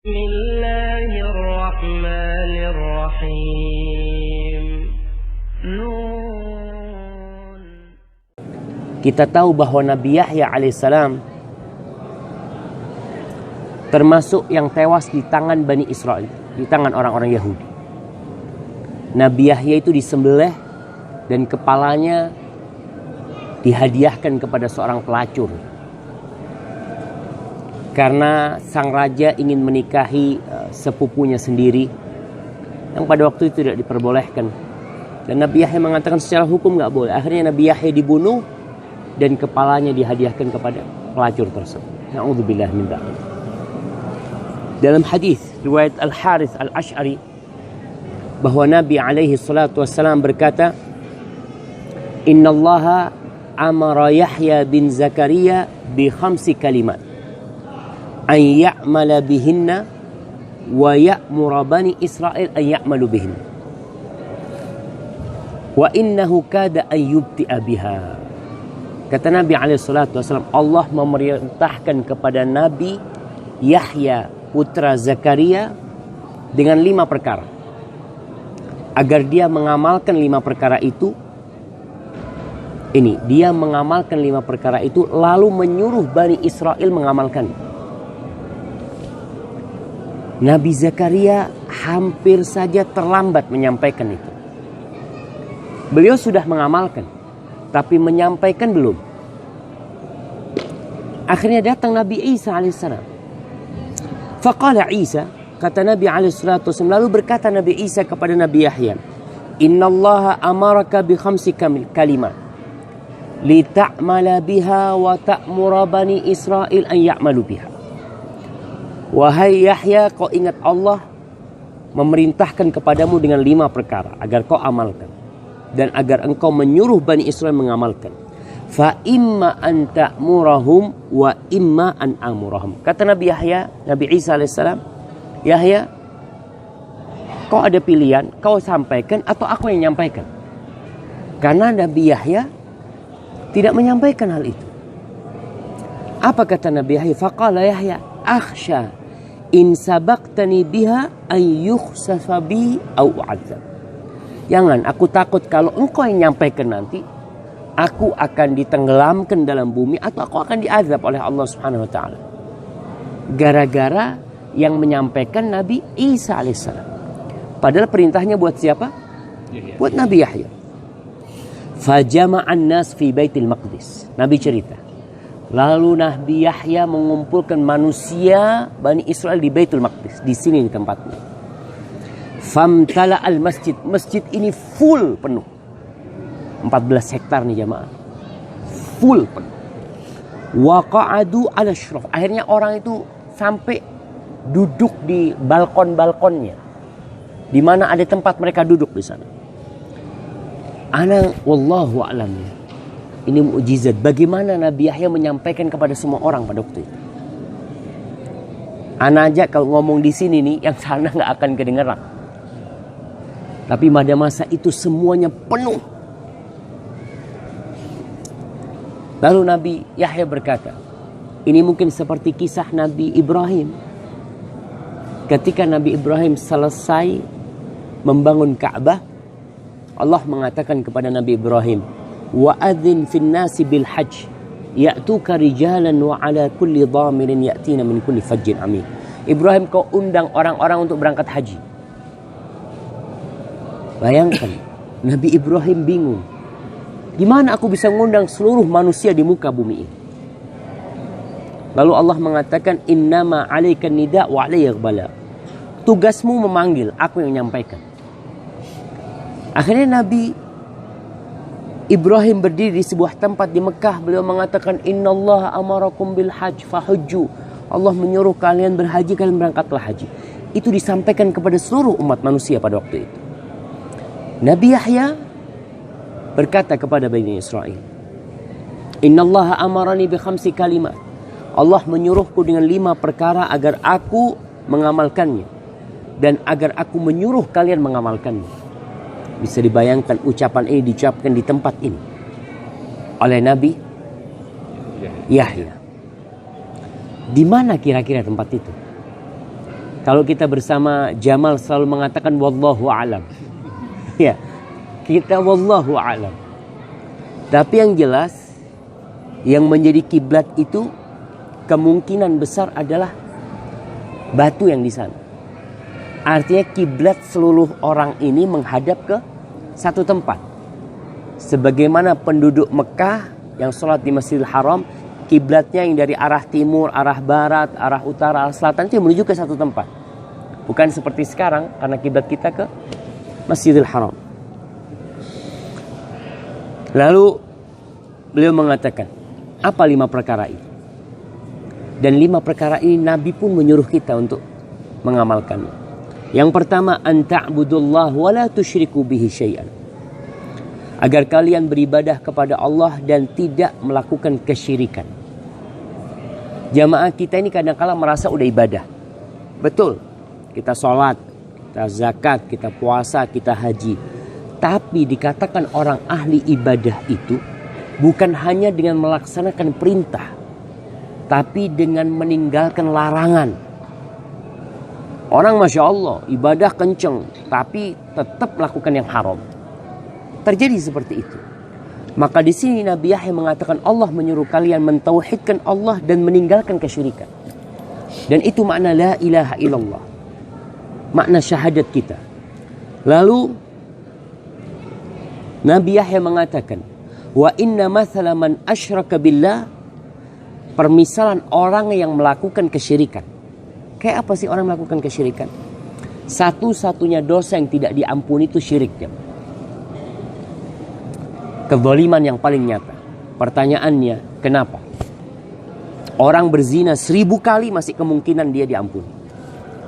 Bismillahirrahmanirrahim. Kita tahu bahwa Nabi Yahya alaihissalam termasuk yang tewas di tangan Bani Israel, di tangan orang-orang Yahudi. Nabi Yahya itu disembelih dan kepalanya dihadiahkan kepada seorang pelacur. Karena sang raja ingin menikahi sepupunya sendiri yang pada waktu itu tidak diperbolehkan. Dan Nabi Yahya mengatakan secara hukum nggak boleh. Akhirnya Nabi Yahya dibunuh dan kepalanya dihadiahkan kepada pelacur tersebut. Na'udzubillah min dzalik. Dalam hadis riwayat Al-Harith Al-Ash'ari bahwa Nabi alaihi salatu wassalam berkata, "Innallaha amara Yahya bin Zakaria bi 5 kalimat an ya'mala bihinna wa ya'mura bani Israel an ya'malu bihinna wa innahu kada an yubti'a biha." Kata Nabi SAW, Allah memerintahkan kepada Nabi Yahya putra Zakaria dengan 5 perkara. Agar dia mengamalkan 5 perkara itu. Dia mengamalkan 5 perkara itu lalu menyuruh Bani Israel mengamalkan. Nabi Zakaria hampir saja terlambat menyampaikan itu. Beliau sudah mengamalkan, tapi menyampaikan belum. Akhirnya datang Nabi Isa alaihissalam. Faqala Isa, kata Nabi alaihissalam, lalu berkata Nabi Isa kepada Nabi Yahya, "Innallaha amaraka bi 5 kalimat li ta'mala biha wa ta'mura bani Israel an ya'malu biha." Wahai Yahya, kau ingat Allah memerintahkan kepadamu dengan 5 perkara agar kau amalkan dan agar engkau menyuruh Bani Israel mengamalkan. Fa imma an ta'murahum wa imma an amurahum. Kata Nabi Yahya, Nabi Isa alaihissalam, Yahya, kau ada pilihan, kau sampaikan atau aku yang nyampaikan. Karena Nabi Yahya tidak menyampaikan hal itu. Apa kata Nabi Yahya? Faqala Yahya, akhsha in sabaqtani biha an yukhsafa bi au u'adzab. Jangan, aku takut kalau engkau yang nyampaikan nanti, aku akan ditenggelamkan dalam bumi atau aku akan diazab oleh Allah Subhanahu wa taala. Gara-gara yang menyampaikan Nabi Isa alaihissalam. Padahal perintahnya buat siapa? Buat Nabi Yahya. Fajama'an nas fi Baitul Maqdis. Nabi cerita. Lalu Nabi Yahya mengumpulkan manusia Bani Israel di Baitul Maqdis. Di sini di tempatnya. Famtala al-masjid. Masjid ini full penuh. 14 hektar nih jamaah. Full penuh. Waqa'adu ala syuraf. Akhirnya orang itu sampai duduk di balkon-balkonnya. Di mana ada tempat mereka duduk di sana. Ana wallahu a'lam. Ini mukjizat. Bagaimana Nabi Yahya menyampaikan kepada semua orang pada waktu itu. Ana aja kalau ngomong di sini nih, yang sana nggak akan kedengeran. Tapi pada masa itu semuanya penuh. Lalu Nabi Yahya berkata, ini mungkin seperti kisah Nabi Ibrahim. Ketika Nabi Ibrahim selesai membangun Ka'bah, Allah mengatakan kepada Nabi Ibrahim, وَأَذِنْ فِي النَّاسِ بِالْحَجِّ يَأْتُوكَ رِجَالًا وَعَلَى كُلِّ ضَامِرٍ يَأْتِينَ مِنْ كُلِّ فَجٍّ عَمِيقٍ. Ibrahim, kau undang orang-orang untuk berangkat haji. Bayangkan, Nabi Ibrahim bingung. Gimana aku bisa mengundang seluruh manusia di muka bumi ini? Lalu Allah mengatakan, innama 'alaika nida wa 'alayya al-bala. Tugasmu memanggil, aku yang menyampaikan. Akhirnya Nabi Ibrahim berdiri di sebuah tempat di Mekah. Beliau mengatakan, innallaha amarakum bil hajj fahujju. Allah menyuruh kalian berhaji, kalian berangkatlah haji. Itu disampaikan kepada seluruh umat manusia pada waktu itu. Nabi Yahya berkata kepada Bani Israel, innallaha amarani bi 5 kalimat. Allah menyuruhku dengan 5 perkara agar aku mengamalkannya dan agar aku menyuruh kalian mengamalkannya. Bisa dibayangkan ucapan ini diucapkan di tempat ini oleh Nabi Yahya. Di mana kira-kira tempat itu? Kalau kita bersama Jamal selalu mengatakan wallahu a'lam. Ya, kita wallahu a'lam. Tapi yang jelas, yang menjadi kiblat itu kemungkinan besar adalah batu yang di sana. Artinya kiblat seluruh orang ini menghadap ke satu tempat. Sebagaimana penduduk Mekah yang sholat di Masjidil Haram, kiblatnya yang dari arah timur, arah barat, arah utara, arah selatan itu menuju ke satu tempat. Bukan seperti sekarang karena kiblat kita ke Masjidil Haram. Lalu beliau mengatakan, apa 5 perkara ini? Dan 5 perkara ini Nabi pun menyuruh kita untuk mengamalkannya. Yang pertama, an ta'budullah wa la tusyriku bihi syai'an. Agar kalian beribadah kepada Allah dan tidak melakukan kesyirikan. Jamaah kita ini kadang-kala merasa udah ibadah. Betul. Kita sholat, kita zakat, kita puasa, kita haji. Tapi dikatakan orang ahli ibadah itu bukan hanya dengan melaksanakan perintah, tapi dengan meninggalkan larangan. Orang Masya Allah ibadah kenceng, tapi tetap melakukan yang haram. Terjadi seperti itu. Maka di sini Nabi Yahya mengatakan Allah menyuruh kalian mentauhidkan Allah dan meninggalkan kesyirikan. Dan itu makna la ilaha illallah. Makna syahadat kita. Lalu Nabi Yahya mengatakan, wa inna mathala man asyraka billah, permisalan orang yang melakukan kesyirikan. Kayak apa sih orang melakukan kesyirikan? Satu-satunya dosa yang tidak diampuni itu syirik. Kezaliman yang paling nyata. Pertanyaannya, kenapa? Orang berzina 1000 kali masih kemungkinan dia diampuni.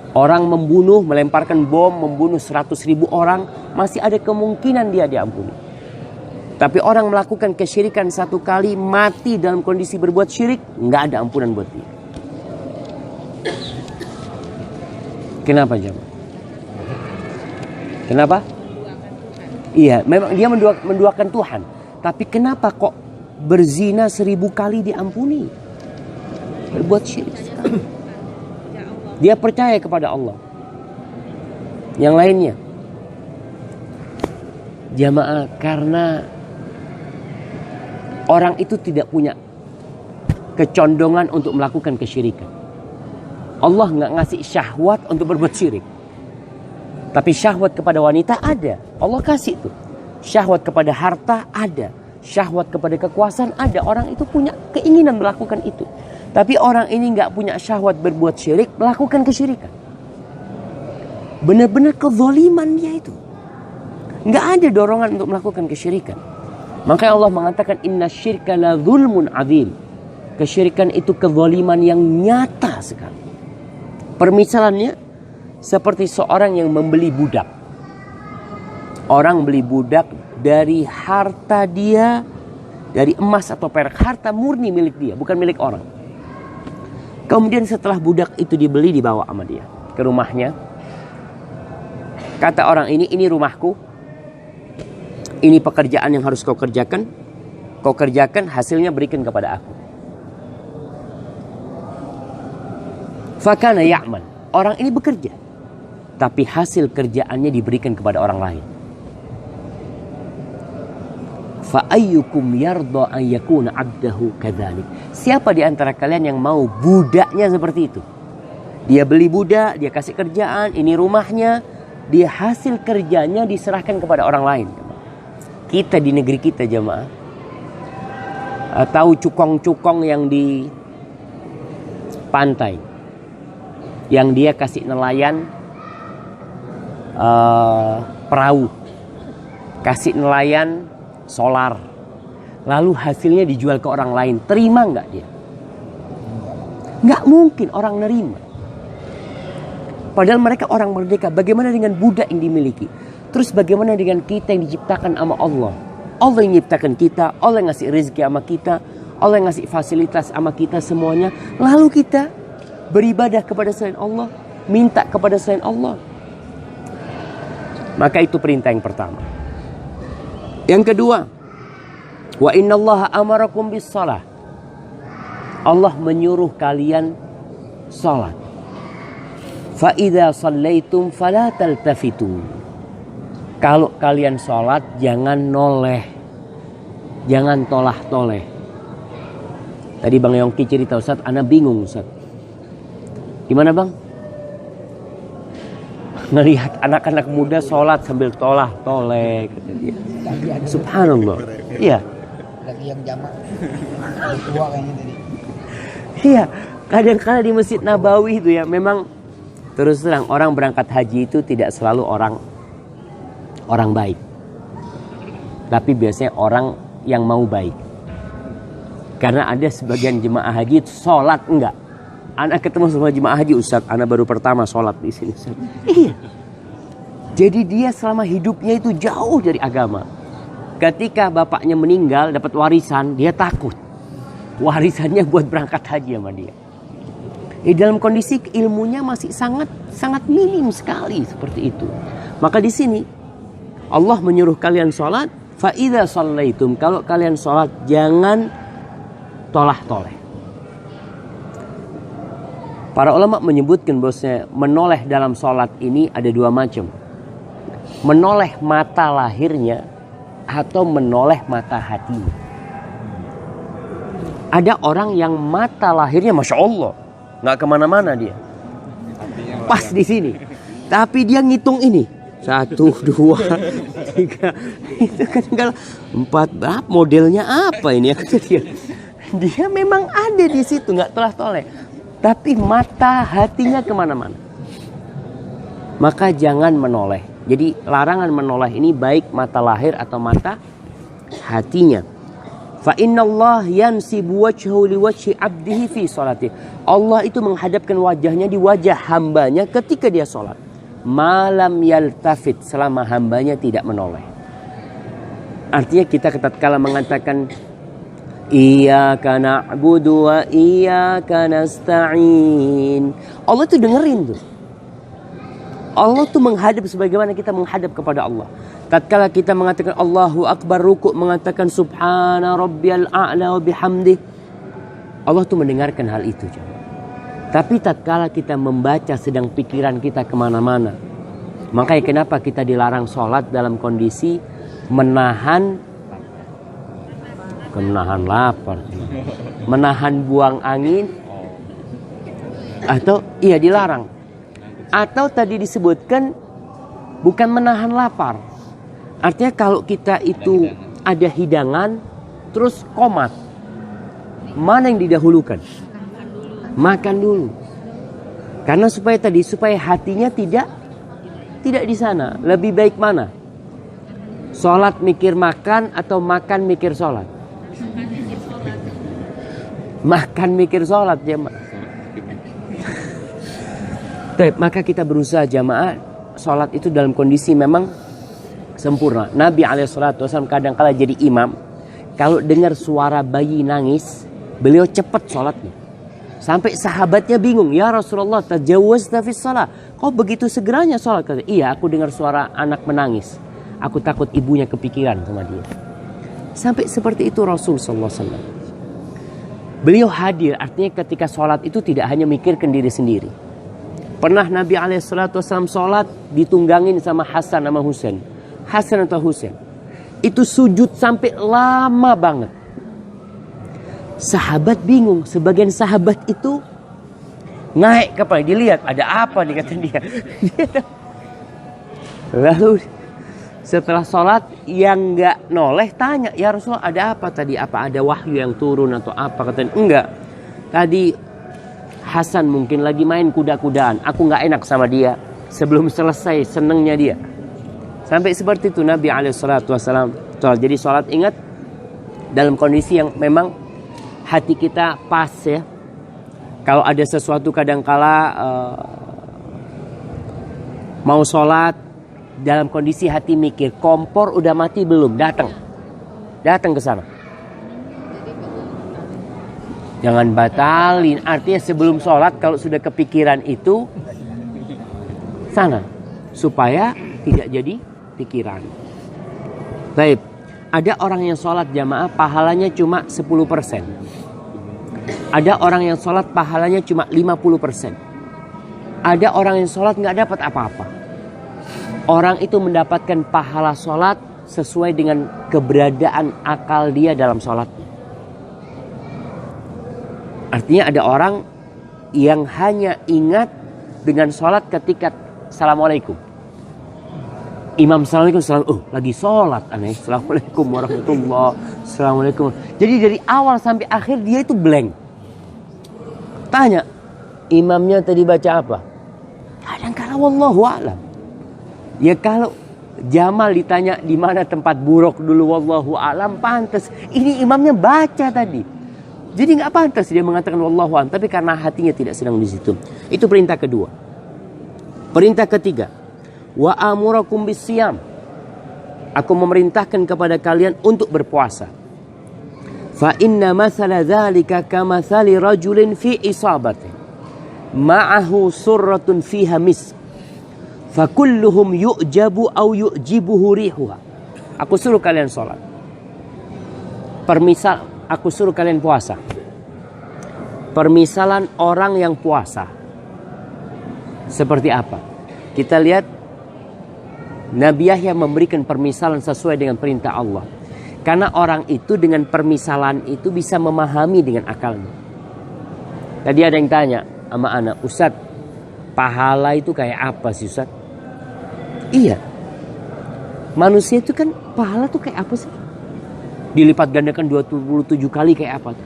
Orang membunuh, melemparkan bom, membunuh 100.000 orang, masih ada kemungkinan dia diampuni. Tapi orang melakukan kesyirikan 1 kali, mati dalam kondisi berbuat syirik, nggak ada ampunan buat dia. Kenapa jemaah? Kenapa? Iya, memang dia menduakan Tuhan. Tapi kenapa kok berzina 1000 kali diampuni? Berbuat syirik sekali. Dia percaya kepada Allah. Yang lainnya, jamaah, karena orang itu tidak punya kecondongan untuk melakukan kesyirikan. Allah nggak ngasih syahwat untuk berbuat syirik. Tapi syahwat kepada wanita ada. Allah kasih tuh. Syahwat kepada harta ada. Syahwat kepada kekuasaan ada. Orang itu punya keinginan melakukan itu. Tapi orang ini nggak punya syahwat berbuat syirik, melakukan kesyirikan. Benar-benar kezaliman dia itu. Nggak ada dorongan untuk melakukan kesyirikan. Makanya Allah mengatakan inna syirka la zulmun adzim. Kesyirikan itu kezaliman yang nyata sekali. Permisalannya seperti seorang yang membeli budak. Orang beli budak dari harta dia, dari emas atau perak, harta murni milik dia, bukan milik orang. Kemudian setelah budak itu dibeli, dibawa sama dia ke rumahnya. Kata orang ini rumahku. Ini pekerjaan yang harus kau kerjakan. Kau kerjakan, hasilnya berikan kepada aku. Fakana ya'man. Orang ini bekerja. Tapi hasil kerjaannya diberikan kepada orang lain. Fa'ayyukum yarda an yakuna 'abdahu kadzalik. Siapa di antara kalian yang mau budaknya seperti itu? Dia beli budak, dia kasih kerjaan, ini rumahnya, dia hasil kerjanya diserahkan kepada orang lain. Kita di negeri kita jemaah, tahu cukong-cukong yang di pantai, yang dia kasih nelayan perahu, kasih nelayan solar, lalu hasilnya dijual ke orang lain, terima nggak dia? Nggak mungkin orang nerima. Padahal mereka orang merdeka. Bagaimana dengan budak yang dimiliki? Terus bagaimana dengan kita yang diciptakan sama Allah? Allah yang menciptakan kita, Allah yang ngasih rezeki sama kita, Allah yang ngasih fasilitas sama kita semuanya. Lalu kita beribadah kepada selain Allah, minta kepada selain Allah. Maka itu perintah yang pertama. Yang kedua, wa innallaha amarakum bis shalah. Allah menyuruh kalian salat. Fa idza shallaitum fala taltafitu. Kalau kalian sholat jangan noleh, jangan tolah-toleh. Tadi Bang Yongki cerita, Ustaz, ana bingung Ustaz. Gimana Bang? Ngelihat anak-anak muda sholat sambil tolah-toleh, kata dia. Subhanallah. Iya. Lagi yang jamak. Lebih tua kayaknya tadi. Iya, kadang-kadang di Masjid Nabawi itu ya, memang terus terang orang berangkat haji itu tidak selalu orang baik. Tapi biasanya orang yang mau baik. Karena ada sebagian jemaah haji itu sholat enggak. Anak ketemu sama jemaah haji, Ustaz, anak baru pertama sholat di sini. Ustaz. Iya. Jadi dia selama hidupnya itu jauh dari agama. Ketika bapaknya meninggal dapat warisan, dia takut. Warisannya buat berangkat haji sama dia. Dalam kondisi ilmunya masih sangat minim sekali seperti itu. Maka di sini Allah menyuruh kalian sholat. Fa idza shallaitum, kalau kalian sholat jangan tolah-toleh. Para ulama menyebutkan bahwasanya menoleh dalam sholat ini ada dua macam. Menoleh mata lahirnya atau menoleh mata hatinya. Ada orang yang mata lahirnya Masya Allah, nggak kemana-mana dia, pas di sini. Tapi dia ngitung ini, 1, 2, 3, itu kan enggak 4, modelnya apa ini ya, kata dia. Dia memang ada di situ, nggak tolah-toleh. Tapi mata hatinya kemana-mana. Maka jangan menoleh. Jadi larangan menoleh ini baik mata lahir atau mata hatinya. Fa innallah yansibu wajhahu liwajhi abdihi fi sholati. Allah itu menghadapkan wajahnya di wajah hambanya ketika dia sholat. Malam yaltafit, selama hambanya tidak menoleh. Artinya kita tatkala mengatakan Iyyaka na'budu wa iyyaka nasta'in, Allah tuh dengerin tuh. Allah tuh menghadap sebagaimana kita menghadap kepada Allah. Tatkala kita mengatakan Allahu Akbar, ruku' mengatakan Subhana Rabbiyal A'la wa bihamdih, Allah tuh mendengarkan hal itu. Tapi tatkala kita membaca sedang pikiran kita kemana-mana, makanya kenapa kita dilarang sholat dalam kondisi menahan lapar, menahan buang angin, atau iya dilarang. Atau tadi disebutkan bukan menahan lapar. Artinya kalau kita itu ada hidangan terus komat, mana yang didahulukan? Makan dulu. Karena supaya hatinya tidak di sana. Lebih baik mana? Sholat mikir makan atau makan mikir sholat? Makan mikir sholat jemaah. Maka kita berusaha jamaah sholat itu dalam kondisi memang sempurna. Nabi SAW kadang-kala jadi imam, kalau dengar suara bayi nangis, beliau cepat sholatnya. Sampai sahabatnya bingung, ya Rasulullah, tajawwazta fis shalah. Kok begitu segeranya sholat? Kata, iya, aku dengar suara anak menangis. Aku takut ibunya kepikiran sama dia. Sampai seperti itu Rasul SAW. Beliau hadir, artinya ketika sholat itu tidak hanya mikirkan diri sendiri. Pernah Nabi SAW sholat ditunggangin sama Hasan sama Husain. Hasan atau Husain. Itu sujud sampai lama banget. Sahabat bingung. Sebagian sahabat itu naik kepala. Dilihat ada apa nih kata dia. Lalu setelah sholat yang nggak noleh tanya, ya Rasulullah ada apa tadi? Apa ada wahyu yang turun atau apa? Katanya enggak. Tadi Hasan mungkin lagi main kuda-kudaan. Aku nggak enak sama dia. Sebelum selesai senengnya dia. Sampai seperti itu Nabi SAW. Jadi sholat ingat dalam kondisi yang memang hati kita pas ya. Kalau ada sesuatu kadangkala mau sholat dalam kondisi hati mikir kompor udah mati belum, datang ke sana. Jangan batalin. Artinya sebelum sholat kalau sudah kepikiran itu sana. Supaya tidak jadi pikiran. Baik. Ada orang yang sholat jamaah pahalanya cuma 10%. Ada orang yang sholat pahalanya cuma 50%. Ada orang yang sholat nggak dapat apa-apa. Orang itu mendapatkan pahala sholat sesuai dengan keberadaan akal dia dalam sholat. Artinya ada orang yang hanya ingat dengan sholat ketika Assalamualaikum. Imam Assalamualaikum, lagi sholat aneh. Assalamualaikum warahmatullah. Assalamualaikum. Jadi dari awal sampai akhir dia itu blank. Tanya, imamnya tadi baca apa? Kadang-kadang wallahu a'lam. Ya kalau Jamal ditanya di mana tempat buruk dulu wallahu a'lam, pantas. Ini imamnya baca tadi. Jadi nggak pantas dia mengatakan wallahu a'lam, tapi karena hatinya tidak sedang di situ. Itu perintah kedua. Perintah ketiga, wa amurakum bisyam. Aku memerintahkan kepada kalian untuk berpuasa. Fa inna mathala dzalika kamathali rajulin fi isabatin ma'ahu surratun fiha misk. Fa kulluhum yu'jabu aw yu'jibuhu rihuha. Aku suruh kalian sholat. Aku suruh kalian puasa. Permisalan orang yang puasa seperti apa? Kita lihat Nabi Yahya memberikan permisalan sesuai dengan perintah Allah. Karena orang itu dengan permisalan itu bisa memahami dengan akalnya. Tadi ada yang tanya sama anak, Ustaz, pahala itu kayak apa sih Ustaz? Iya. Manusia itu kan pahala tuh kayak apa sih? Dilipat gandakan 27 kali kayak apa?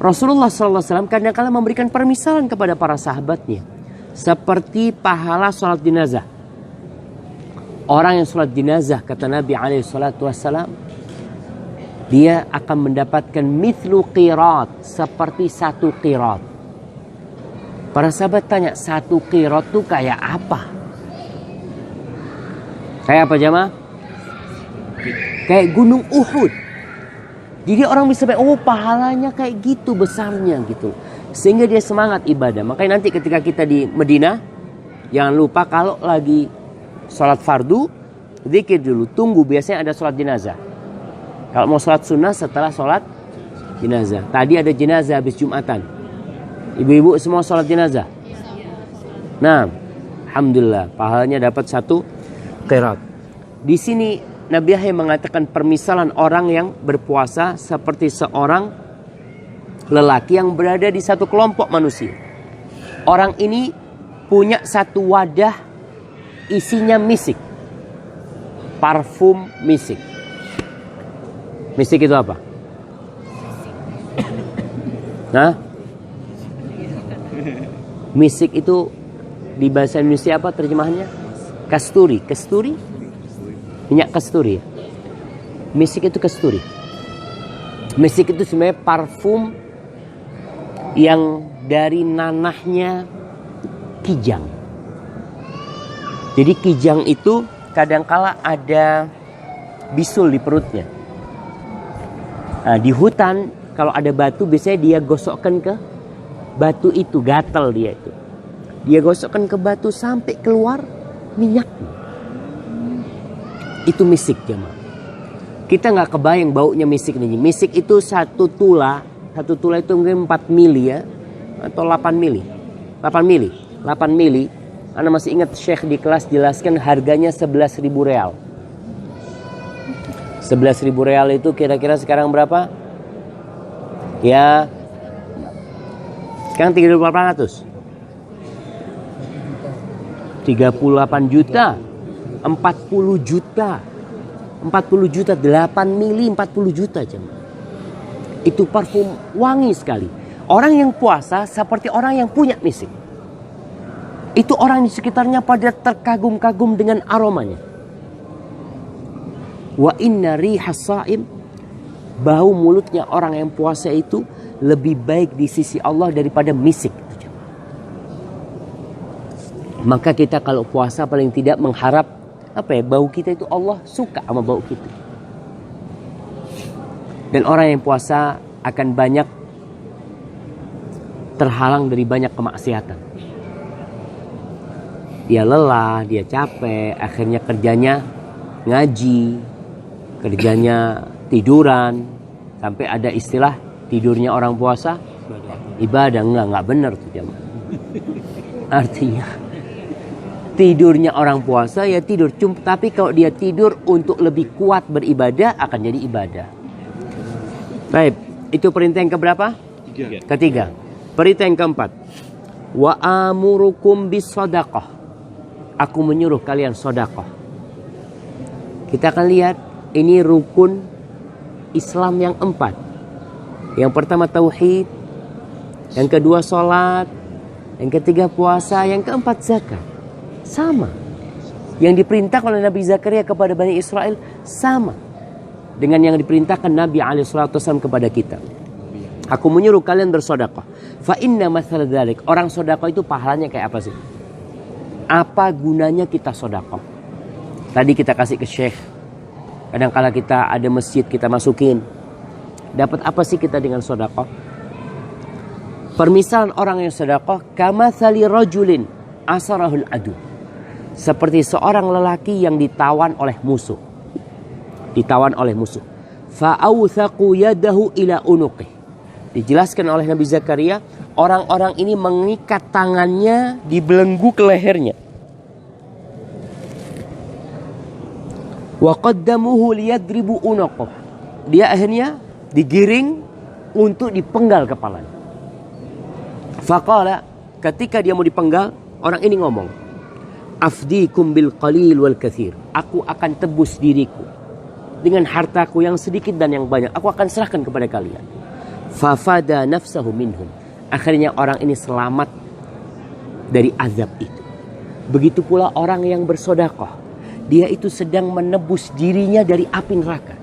Rasulullah SAW kadang-kala memberikan permisalan kepada para sahabatnya. Seperti pahala sholat jenazah. Orang yang sholat jenazah, kata Nabi SAW, dia akan mendapatkan mithlu qirat, seperti satu qirat. Para sahabat tanya, satu qirat itu kayak apa? Kayak apa jamaah? Kayak gunung Uhud. Jadi orang bisa bilang, oh pahalanya kayak gitu besarnya gitu. Sehingga dia semangat ibadah. Makanya nanti ketika kita di Medina, jangan lupa kalau lagi sholat fardu, zikir dulu. Tunggu, biasanya ada sholat jenazah. Kalau mau sholat sunnah setelah sholat jenazah. Tadi ada jenazah habis Jumatan. Ibu-ibu semua sholat jenazah. Nah, alhamdulillah pahalanya dapat satu qirat. Di sini Nabi Yahya mengatakan permisalan orang yang berpuasa seperti seorang lelaki yang berada di satu kelompok manusia. Orang ini punya satu wadah isinya misik. Parfum misik. Misik itu apa? Nah, misik itu di bahasa Indonesia apa terjemahannya? Kasturi. Kasturi? Minyak kasturi ya? Misik itu kasturi. Misik itu sebenarnya parfum yang dari nanahnya kijang. Jadi kijang itu kadangkala ada bisul di perutnya. Nah, di hutan kalau ada batu biasanya dia gosokkan ke batu itu, gatal dia itu. Dia gosokkan ke batu sampai keluar minyaknya. Itu misik jemaah. Kita nggak kebayang baunya misik nih. Misik itu satu tula itu mungkin 4 mili ya, atau 8 mili. 8 mili. Anda masih ingat Syekh di kelas jelaskan harganya 11.000 real. 11.000 real itu kira-kira sekarang berapa? Ya, sekarang 3.800. 38 juta. 40 juta. 40 juta, 8 mili 40 juta jemaah. Itu parfum wangi sekali. Orang yang puasa seperti orang yang punya misik. Itu orang di sekitarnya pada terkagum-kagum dengan aromanya. Wa inna rihas saim, bau mulutnya orang yang puasa itu lebih baik di sisi Allah daripada misik. Maka kita kalau puasa paling tidak mengharap bau kita itu Allah suka sama bau kita. Dan orang yang puasa akan banyak terhalang dari banyak kemaksiatan. Dia lelah, dia capek, akhirnya kerjanya ngaji, kerjanya tiduran. Sampai ada istilah tidurnya orang puasa ibadah. Enggak benar tuh jemaah. Artinya tidurnya orang puasa ya tidur. Tapi kalau dia tidur untuk lebih kuat beribadah akan jadi ibadah. Baik, itu perintah yang keberapa? Ketiga. Perintah yang keempat. Wa amurukum bis sadaqah. Aku menyuruh kalian sedekah. Kita akan lihat ini rukun Islam yang 4. Yang pertama tauhid, yang kedua salat, yang ketiga puasa, yang keempat zakat. Sama. Yang diperintahkan oleh Nabi Zakaria kepada Bani Israel sama dengan yang diperintahkan Nabi SAW kepada kita. Aku menyuruh kalian bersedekah. Fa inna matsal dzalik. Orang sedekah itu pahalanya kayak apa sih? Apa gunanya kita sedekah? Tadi kita kasih ke Syekh. Kadang-kala kita ada masjid kita masukin. Dapat apa sih kita dengan sedekah? Permisalan orang yang sedekah kamatsali rajulin asarahul adu. Seperti seorang lelaki yang ditawan oleh musuh. Ditawan oleh musuh. Fa'awthaqu yadahu ila unuqih. Dijelaskan oleh Nabi Zakaria, orang-orang ini mengikat tangannya dibelenggu ke lehernya. Wa qaddamuhu liyadribu unuqah. Dia akhirnya digiring untuk dipenggal kepalanya. Faqala, ketika dia mau dipenggal, orang ini ngomong, afdikum bil qalil wal kathir. Aku akan tebus diriku dengan hartaku yang sedikit dan yang banyak. Aku akan serahkan kepada kalian. Fafada nafsahu minhum. Akhirnya orang ini selamat dari azab itu. Begitu pula orang yang bersedekah. Dia itu sedang menebus dirinya dari api neraka.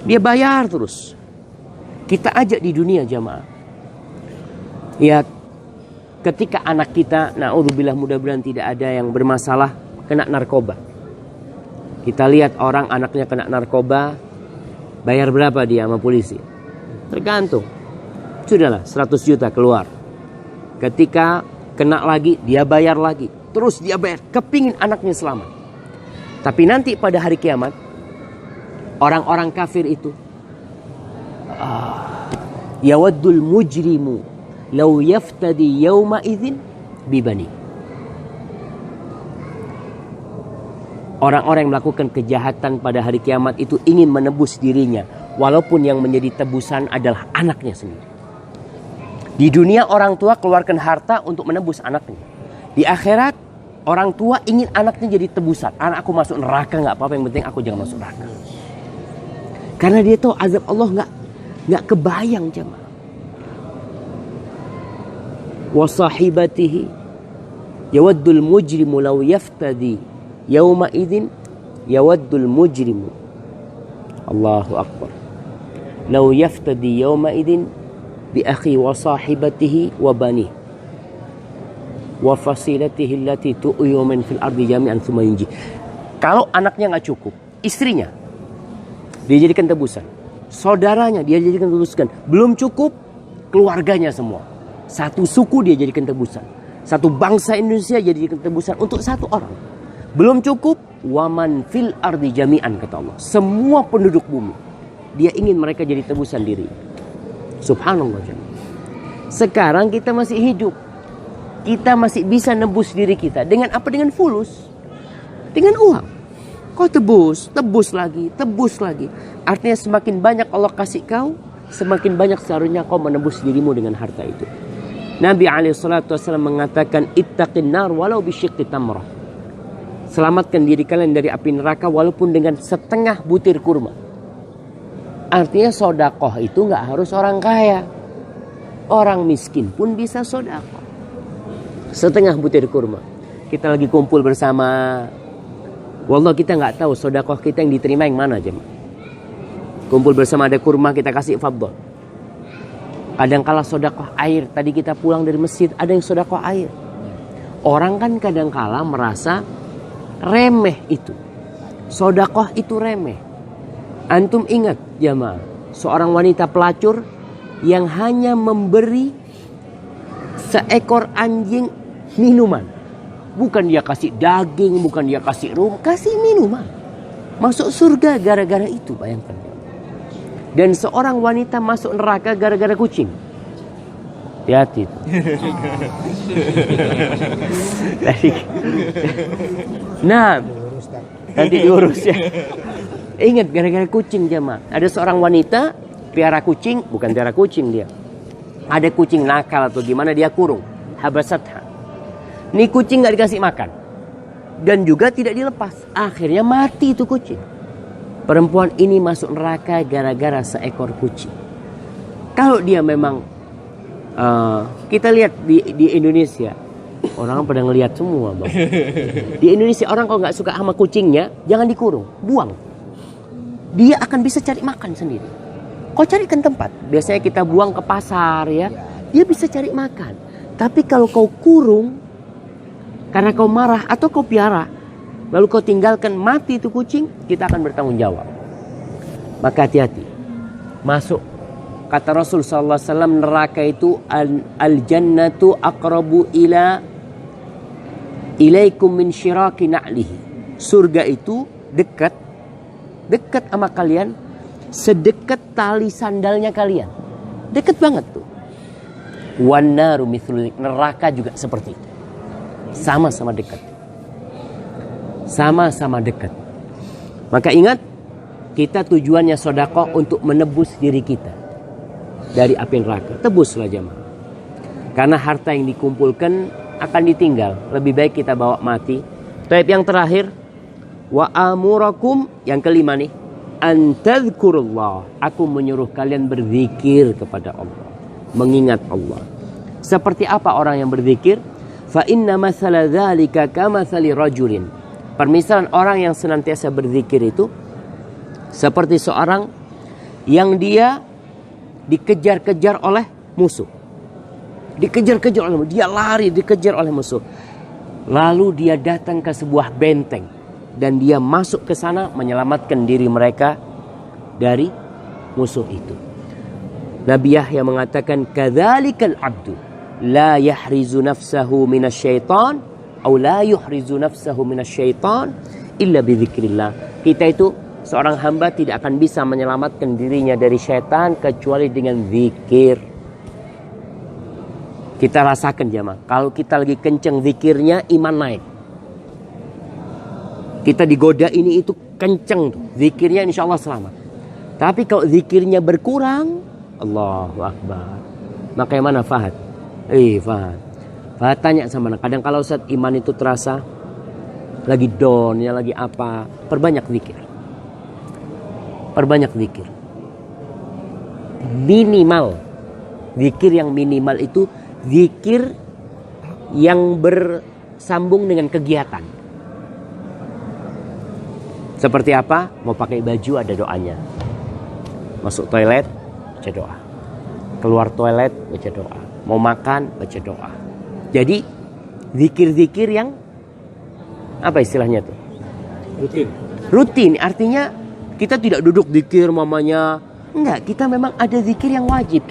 Dia bayar terus. Kita ajak di dunia jamaah. Ya, ketika anak kita, na'udzubillah mudah-mudahan tidak ada yang bermasalah kena narkoba. Kita lihat orang anaknya kena narkoba, bayar berapa dia sama polisi? Tergantung. Sudahlah 100 juta keluar. Ketika kena lagi, dia bayar lagi. Terus dia bayar, kepingin anaknya selamat. Tapi nanti pada hari kiamat, orang-orang kafir itu, yawaddul mujrimu law yaftadi yawma idzin bibani. Orang-orang yang melakukan kejahatan pada hari kiamat itu ingin menebus dirinya, walaupun yang menjadi tebusan adalah anaknya sendiri. Di dunia orang tua keluarkan harta untuk menebus anaknya. Di akhirat orang tua ingin anaknya jadi tebusan. Anakku masuk neraka nggak apa-apa, yang penting aku jangan masuk neraka. Karena dia tahu azab Allah nggak kebayang jemaah. Wa sahibatihi yawaddul mujrimu law yaftadi yawma idzin yawaddul mujrimu. Allahu akbar. Law yaftadi yawma idzin bi akhi wa sahibatihi wa bani wa fasilatihi allati tu'yu min fil ardi jami'an thumma yunji. Kalau anaknya nggak cukup, istrinya dia jadikan tebusan, saudaranya dia jadikan tebusan, belum cukup keluarganya semua. Satu suku dia jadikan tebusan. Satu bangsa Indonesia jadikan tebusan untuk satu orang. Belum cukup, waman fil ardi jami'an kata Allah. Semua penduduk bumi. Dia ingin mereka jadi tebusan diri. Subhanallah. Sekarang kita masih hidup. Kita masih bisa nebus diri kita. Dengan apa? Dengan fulus. Dengan uang. Kau tebus lagi, tebus lagi. Artinya semakin banyak Allah kasih kau, semakin banyak seharusnya kau menebus dirimu dengan harta itu. Nabi SAW mengatakan, ittaqin nar walau bisyiqqi tamrah. Selamatkan diri kalian dari api neraka walaupun dengan setengah butir kurma. Artinya sedekah itu nggak harus orang kaya. Orang miskin pun bisa sedekah. Setengah butir kurma. Kita lagi kumpul bersama. Wallah kita nggak tahu sedekah kita yang diterima yang mana jemaah. Kumpul bersama ada kurma kita kasih fadhol. Kadang-kala sedekah air. Tadi kita pulang dari masjid ada yang sedekah air. Orang kan kadang-kala merasa remeh itu. Sedekah itu remeh. Antum ingat jemaah, seorang wanita pelacur yang hanya memberi seekor anjing minuman. Bukan dia kasih daging, bukan dia kasih kasih minuman. Masuk surga gara-gara itu, bayangkan. Dan seorang wanita masuk neraka gara-gara kucing. Hati-hati tuh. Nah, nanti diurus ya. Ingat gara-gara kucing jemaah. Ada seorang wanita piara kucing, bukan piara kucing dia. Ada kucing nakal atau gimana dia kurung. Habasatha. Nih kucing nggak dikasih makan. Dan juga tidak dilepas. Akhirnya mati itu kucing. Perempuan ini masuk neraka gara-gara seekor kucing. Kalau dia memang kita lihat di Indonesia, orang pada ngelihat semua, Bang. Di Indonesia orang kalau nggak suka sama kucingnya, jangan dikurung, buang. Dia akan bisa cari makan sendiri. Kau carikan tempat. Biasanya kita buang ke pasar ya. Dia bisa cari makan. Tapi kalau kau kurung karena kau marah atau kau piara, lalu kau tinggalkan mati itu kucing, kita akan bertanggung jawab. Maka hati-hati. Masuk. Kata Rasul SAW, neraka itu al-jannatu aqrabu ilaikum min syiraki na'lihi. Surga itu dekat sama kalian sedekat tali sandalnya kalian. Dekat banget tuh. Wan naru mithlul, neraka juga seperti itu. Sama-sama dekat. Sama-sama dekat. Maka ingat, kita tujuannya sedekah untuk menebus diri kita dari api neraka. Tebuslah jemaah. Karena harta yang dikumpulkan akan ditinggal. Lebih baik kita bawa mati. Tapi yang terakhir, wa amurakum, yang kelima nih, an tadhkurullah. Aku menyuruh kalian berzikir kepada Allah, mengingat Allah. Seperti apa orang yang berzikir? Fa inna mathala dzalika kamathali rajulin. Permisalan orang yang senantiasa berzikir itu seperti seorang yang dia dikejar-kejar oleh musuh. Dikejar-kejar oleh musuh. Dia lari, dikejar oleh musuh. Lalu dia datang ke sebuah benteng. Dan dia masuk ke sana menyelamatkan diri mereka dari musuh itu. Nabi Yahya mengatakan, kadzalikal abdu la yahrizu nafsahu minasyaitan atau la yuhrizu nafsahu minasyaitan illa bidzikrillah. Kita itu, seorang hamba tidak akan bisa menyelamatkan dirinya dari syaitan kecuali dengan zikir. Kita rasakan jemaah, kalau kita lagi kenceng zikirnya, iman naik. Kita digoda ini itu kenceng tuh, zikirnya insya Allah selamat. Tapi kalau zikirnya berkurang, Allahu Akbar. Maka yang mana Fahad? Fahad. Fahad tanya sama anak. Kadang kalau saat iman itu terasa lagi down, ya lagi apa, perbanyak zikir. Perbanyak zikir. Minimal. Zikir yang minimal itu zikir yang bersambung dengan kegiatan. Seperti apa? Mau pakai baju ada doanya. Masuk toilet, baca doa. Keluar toilet, baca doa. Mau makan, baca doa. Jadi zikir-zikir yang apa istilahnya tuh? Rutin. Rutin artinya kita tidak duduk zikir mamanya. Enggak, kita memang ada zikir yang wajib.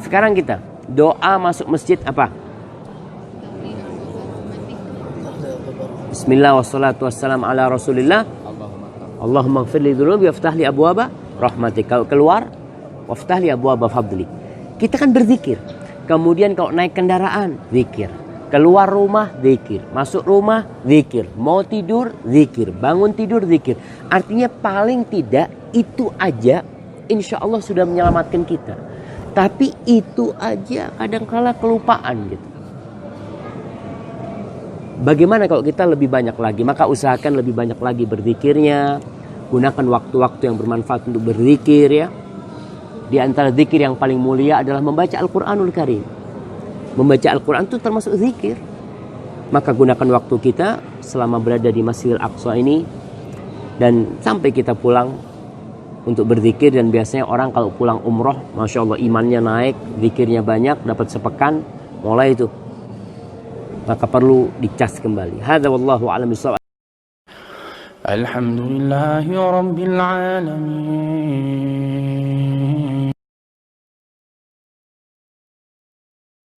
Sekarang kita doa masuk masjid apa? Bismillah wassalatu wassalam ala rasulillah. Allahumma gfir li dhunubi waftah li abwaba rahmatik. Kalau keluar, waftah li abwaba fadli. Kita kan berzikir. Kemudian kalau naik kendaraan, zikir. Keluar rumah, zikir. Masuk rumah, zikir. Mau tidur, zikir. Bangun tidur, zikir. Artinya paling tidak itu aja insya Allah sudah menyelamatkan kita. Tapi itu aja kadang-kala kelupaan gitu. Bagaimana kalau kita lebih banyak lagi? Maka usahakan lebih banyak lagi berzikirnya. Gunakan waktu-waktu yang bermanfaat untuk berzikir ya. Di antara zikir yang paling mulia adalah membaca Al-Quranul Karim. Membaca Al-Quran itu termasuk zikir. Maka gunakan waktu kita selama berada di Masjidil Aqsa ini. Dan sampai kita pulang untuk berzikir. Dan biasanya orang kalau pulang umroh, Masya Allah imannya naik, zikirnya banyak, dapat sepekan, mulai itu. Maka perlu dicas kembali. Hadza wallahu a'lam bishawab. Alhamdulillahi rabbil alamin.